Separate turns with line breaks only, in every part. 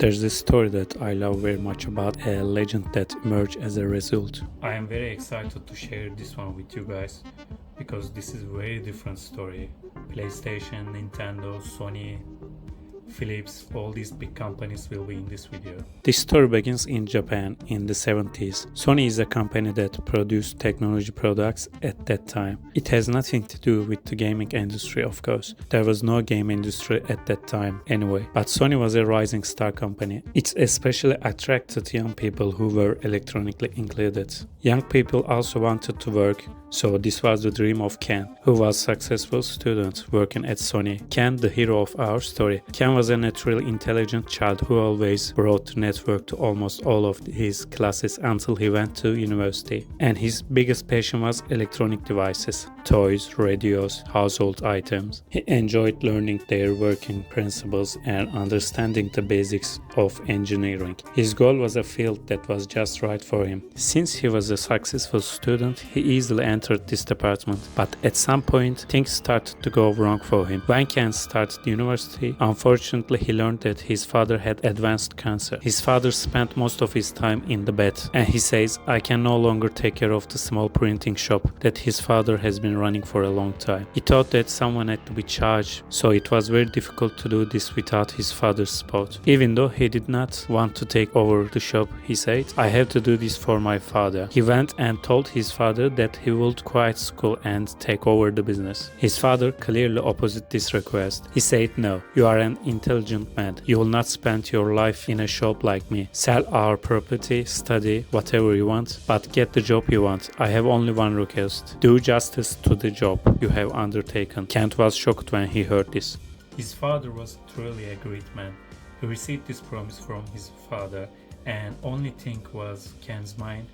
There's a story that I love very much about a legend that emerged as a result.
I am very excited to share this one with you guys because this is a very different story. PlayStation, Nintendo, Sony, Philips, all these big companies will be in this video.
This story begins in Japan in the 70s. Sony is a company that produced technology products at that time. It has nothing to do with the gaming industry, of course. There was no game industry at that time anyway. But Sony was a rising star company. It especially attracted young people who were electronically included. Young people also wanted to work, so this was the dream of Ken, who was a successful student working at Sony. Ken, the hero of our story. Ken was a naturally intelligent child who always brought the network to almost all of his classes until he went to university. And his biggest passion was electronic devices, toys, radios, household items. He enjoyed learning their working principles and understanding the basics of engineering. His goal was a field that was just right for him. Since he was a successful student, he easily entered this department. But at some point, things started to go wrong for him. When Ken started university, unfortunately, he learned that his father had advanced cancer. His father spent most of his time in the bed, and he says, "I can no longer take care of the small printing shop that his father has been running for a long time." He thought that someone had to be charged, so it was very difficult to do this without his father's support. Even though he did not want to take over the shop, he said, "I have to do this for my father." He went and told his father that he would quit school and take over the business. His father clearly opposed this request. He said, "No, you are an intelligent man. You will not spend your life in a shop like me. Sell our property, study, whatever you want, but get the job you want. I have only one request. Do justice to the job you have undertaken." Kent was shocked when he heard this.
His father was truly a great man. He received this promise from his father, and only thing was Ken's mind,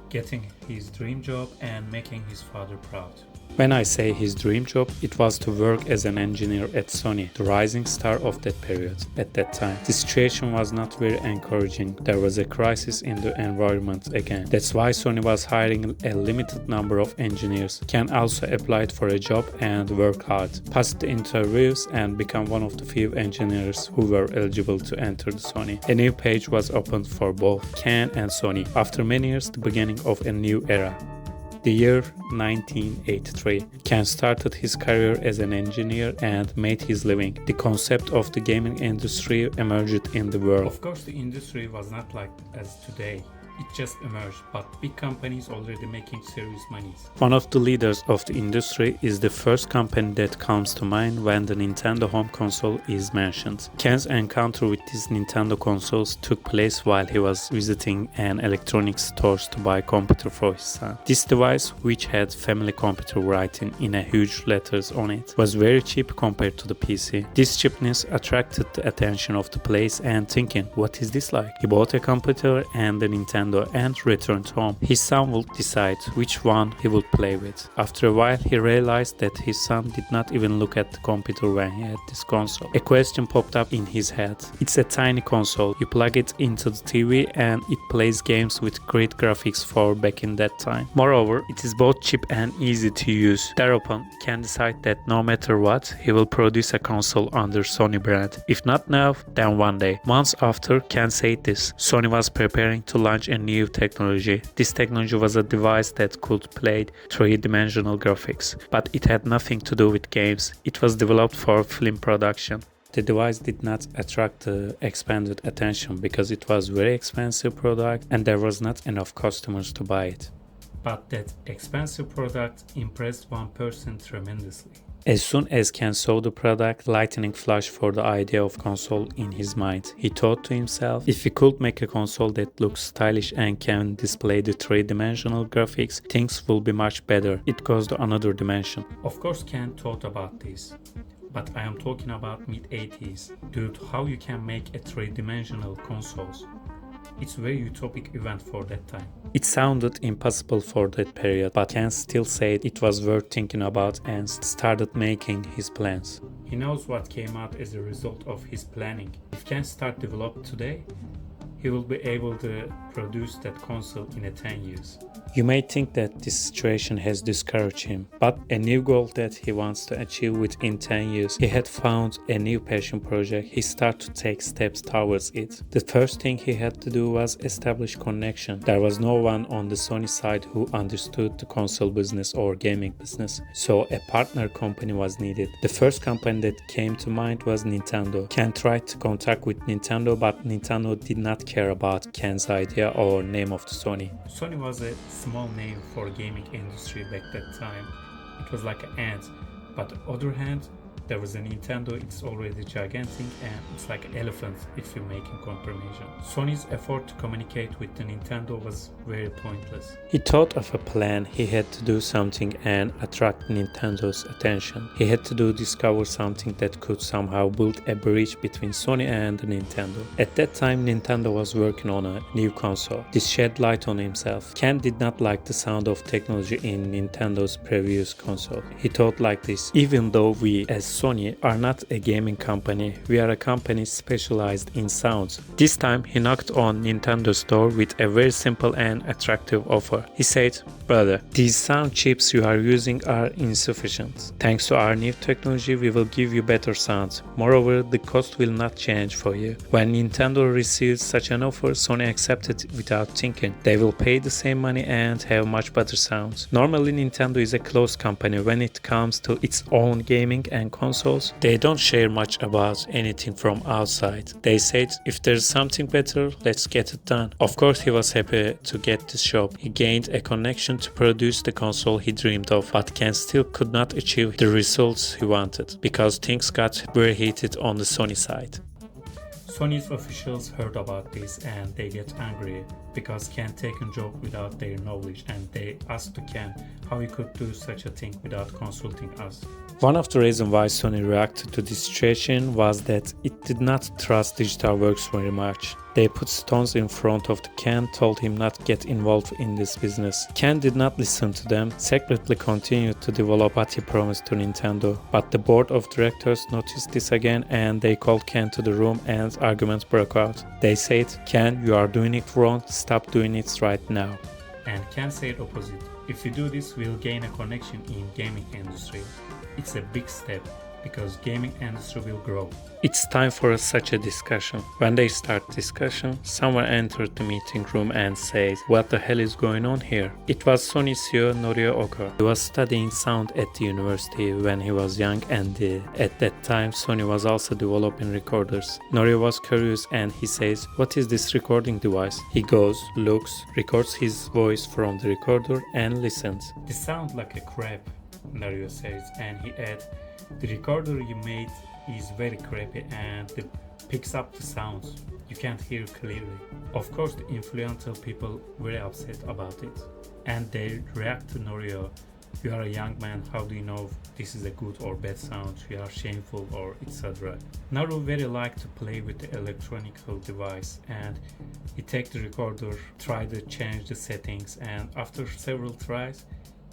getting his dream job and making his father proud.
When I say his dream job, it was to work as an engineer at Sony, the rising star of that period. At that time, the situation was not very encouraging. There was a crisis in the environment again. That's why Sony was hiring a limited number of engineers. Ken also applied for a job and worked hard, passed the interviews, and became one of the few engineers who were eligible to enter the Sony. A new page was opened for both Ken and Sony. After many years, the beginning of a new era. The year 1983, Ken started his career as an engineer and made his living. The concept of the gaming industry emerged in the world.
Of course, the industry was not like as today. It just emerged, but big companies already making serious money.
One of the leaders of the industry is the first company that comes to mind when the Nintendo home console is mentioned. Ken's encounter with these Nintendo consoles took place while he was visiting an electronics store to buy a computer for his son. This device, which had family computer writing in a huge letters on it, was very cheap compared to the PC. This cheapness attracted the attention of the place and thinking, what is this like? He bought a computer and the Nintendo and returned home. His son would decide which one he would play with. After a while, he realized that his son did not even look at the computer when he had this console. A question popped up in his head. It's a tiny console. You plug it into the TV and it plays games with great graphics for back in that time. Moreover, it is both cheap and easy to use. Thereupon, Ken decided that no matter what, he will produce a console under Sony brand. If not now, then one day. Months after Ken said this, Sony was preparing to launch a new technology. This technology was a device that could play three-dimensional graphics, but it had nothing to do with games. It was developed for film production. The device did not attract the expanded attention because it was a very expensive product and there was not enough customers to buy it.
But that expensive product impressed one person tremendously.
As soon as Ken saw the product, lightning flashed for the idea of console in his mind. He thought to himself, if we could make a console that looks stylish and can display the three-dimensional graphics, things will be much better. It goes to another dimension.
Of course Ken thought about this, but I am talking about mid-80s. Dude, how you can make a three-dimensional consoles? It's a very utopic event for that time.
It sounded impossible for that period, but Ken still said it was worth thinking about and started making his plans.
He knows what came out as a result of his planning. If Ken start develop today, he will be able to produce that console in 10 years.
You may think that this situation has discouraged him, but a new goal that he wants to achieve within 10 years, he had found a new passion project. He started to take steps towards it. The first thing he had to do was establish connection. There was no one on the Sony side who understood the console business or gaming business, so a partner company was needed. The first company that came to mind was Nintendo. Ken tried to contact with Nintendo, but Nintendo did not care about Ken's idea or name of the Sony.
Sony was a small name for gaming industry back that time. It was like an ant, but on the other hand, there was a Nintendo, it's already gigantic and it's like an elephant if you make a comparison. Sony's effort to communicate with the Nintendo was very pointless.
He thought of a plan. He had to do something and attract Nintendo's attention. He had to discover something that could somehow build a bridge between Sony and Nintendo. At that time, Nintendo was working on a new console. This shed light on himself. Ken did not like the sound of technology in Nintendo's previous console. He thought like this: even though we as Sony are not a gaming company, we are a company specialized in sounds. This time he knocked on Nintendo's door with a very simple and attractive offer. He said, "Brother, these sound chips you are using are insufficient. Thanks to our new technology, we will give you better sounds. Moreover, the cost will not change for you." When Nintendo received such an offer, Sony accepted it without thinking. They will pay the same money and have much better sounds. Normally, Nintendo is a closed company when it comes to its own gaming and consoles. They don't share much about anything from outside. They said, if there's something better, let's get it done. Of course, he was happy to get this job. He gained a connection to produce the console he dreamed of, but Ken still could not achieve the results he wanted because things got very heated on the Sony side.
Sony's officials heard about this and they get angry because Ken taken job without their knowledge, and they asked Ken how he could do such a thing without consulting us.
One of the reasons why Sony reacted to this situation was that it did not trust Digital Works very much. They put stones in front of Ken, told him not to get involved in this business. Ken did not listen to them, secretly continued to develop what he promised to Nintendo. But the board of directors noticed this again and they called Ken to the room and arguments broke out. They said, "Ken, you are doing it wrong, stop doing it right now."
And Ken said opposite. If we do this, we'll gain a connection in gaming industry. It's a big step because gaming industry will grow.
It's time for such a discussion. When they start discussion, someone entered the meeting room and said, "What the hell is going on here?" It was Sony CEO Norio Outor. He was studying sound at the university when he was young, and at that time Sony was also developing recorders. Norio was curious and he says, "What is this recording device?" He goes, looks, records his voice from the recorder and listens.
This sounds like a crap, Norio says, and he adds, "The recorder you made is very crappy and it picks up the sounds. You can't hear clearly." Of course, the influential people were upset about it and they react to Norio. "You are a young man, how do you know this is a good or bad sound? You are shameful," or etc. Norio very liked to play with the electronic device and he take the recorder, try to change the settings, and after several tries,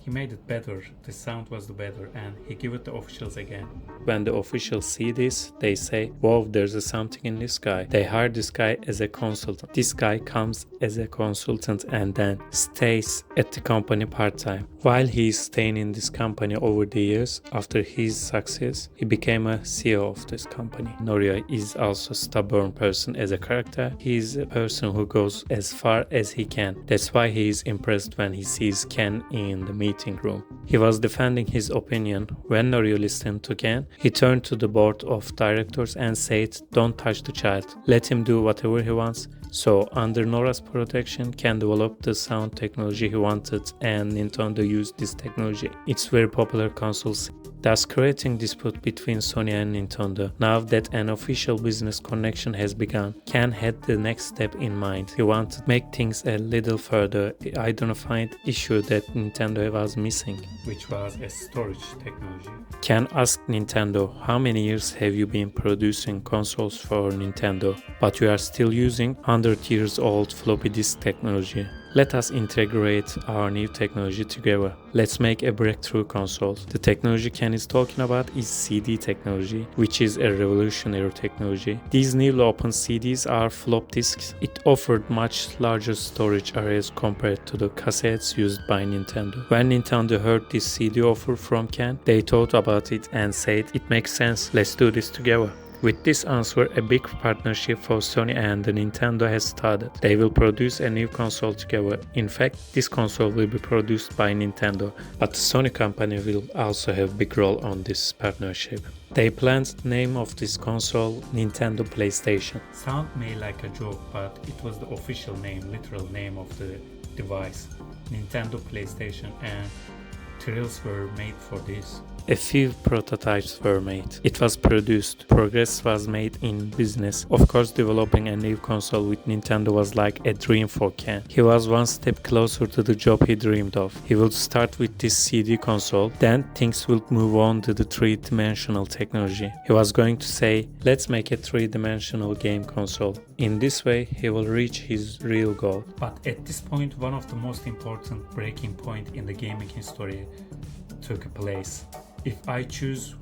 he made it better. The sound was the better and he gave it to officials again.
When the officials see this, they say, "Wow, there's something in this guy." They hire this guy as a consultant. This guy comes as a consultant and then stays at the company part-time. While he is staying in this company over the years, after his success, he became a CEO of this company. Norio is also a stubborn person as a character. He is a person who goes as far as he can. That's why he is impressed when he sees Ken in the meeting room. He was defending his opinion. When Norio listened to Ken, he turned to the board of directors and said, "Don't touch the child. Let him do whatever he wants." So, under Nora's protection, Ken developed the sound technology he wanted and Nintendo used this technology. It's very popular consoles, thus creating dispute between Sony and Nintendo. Now that an official business connection has begun, Ken had the next step in mind. He wanted to make things a little further, identifying the issue that Nintendo was missing,
which was a storage technology.
Ken asked Nintendo, "How many years have you been producing consoles for Nintendo, but you are still using 100 years old floppy disk technology?" Let us integrate our new technology together. Let's make a breakthrough console. The technology Ken is talking about is CD technology, which is a revolutionary technology. These newly opened CDs are flop disks. It offered much larger storage areas compared to the cassettes used by Nintendo. When Nintendo heard this CD offer from Ken, they thought about it and said, it makes sense, let's do this together. With this answer, a big partnership for Sony and Nintendo has started. They will produce a new console together. In fact, this console will be produced by Nintendo, but the Sony company will also have a big role on this partnership. They planned the name of this console Nintendo PlayStation.
Sound may like a joke, but it was the official name, literal name of the device, Nintendo PlayStation, and trials were made for this.
A few prototypes were made. It was produced. Progress was made in business. Of course, developing a new console with Nintendo was like a dream for Ken. He was one step closer to the job he dreamed of. He would start with this CD console, then things would move on to the three-dimensional technology. He was going to say, let's make a three-dimensional game console. In this way, he will reach his real goal.
But at this point, one of the most important breaking point in the gaming history took place. If I choose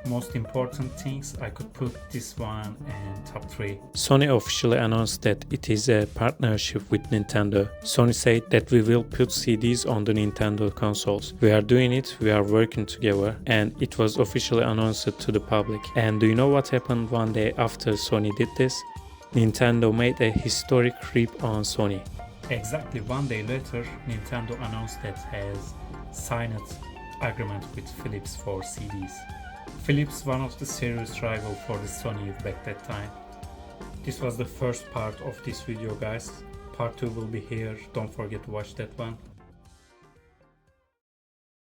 most important things, I could put this one in top 3.
Sony officially announced that it is a partnership with Nintendo. Sony said that we will put CDs on the Nintendo consoles. We are doing it, we are working together, and it was officially announced to the public. And do you know what happened one day after Sony did this? Nintendo made a historic rip on Sony.
Exactly one day later, Nintendo announced that it has signed agreement with Philips for CDs. Philips, one of the serious rival for the Sony back that time. This was the first part of this video, guys. Part 2 will be here. Don't forget to watch that one.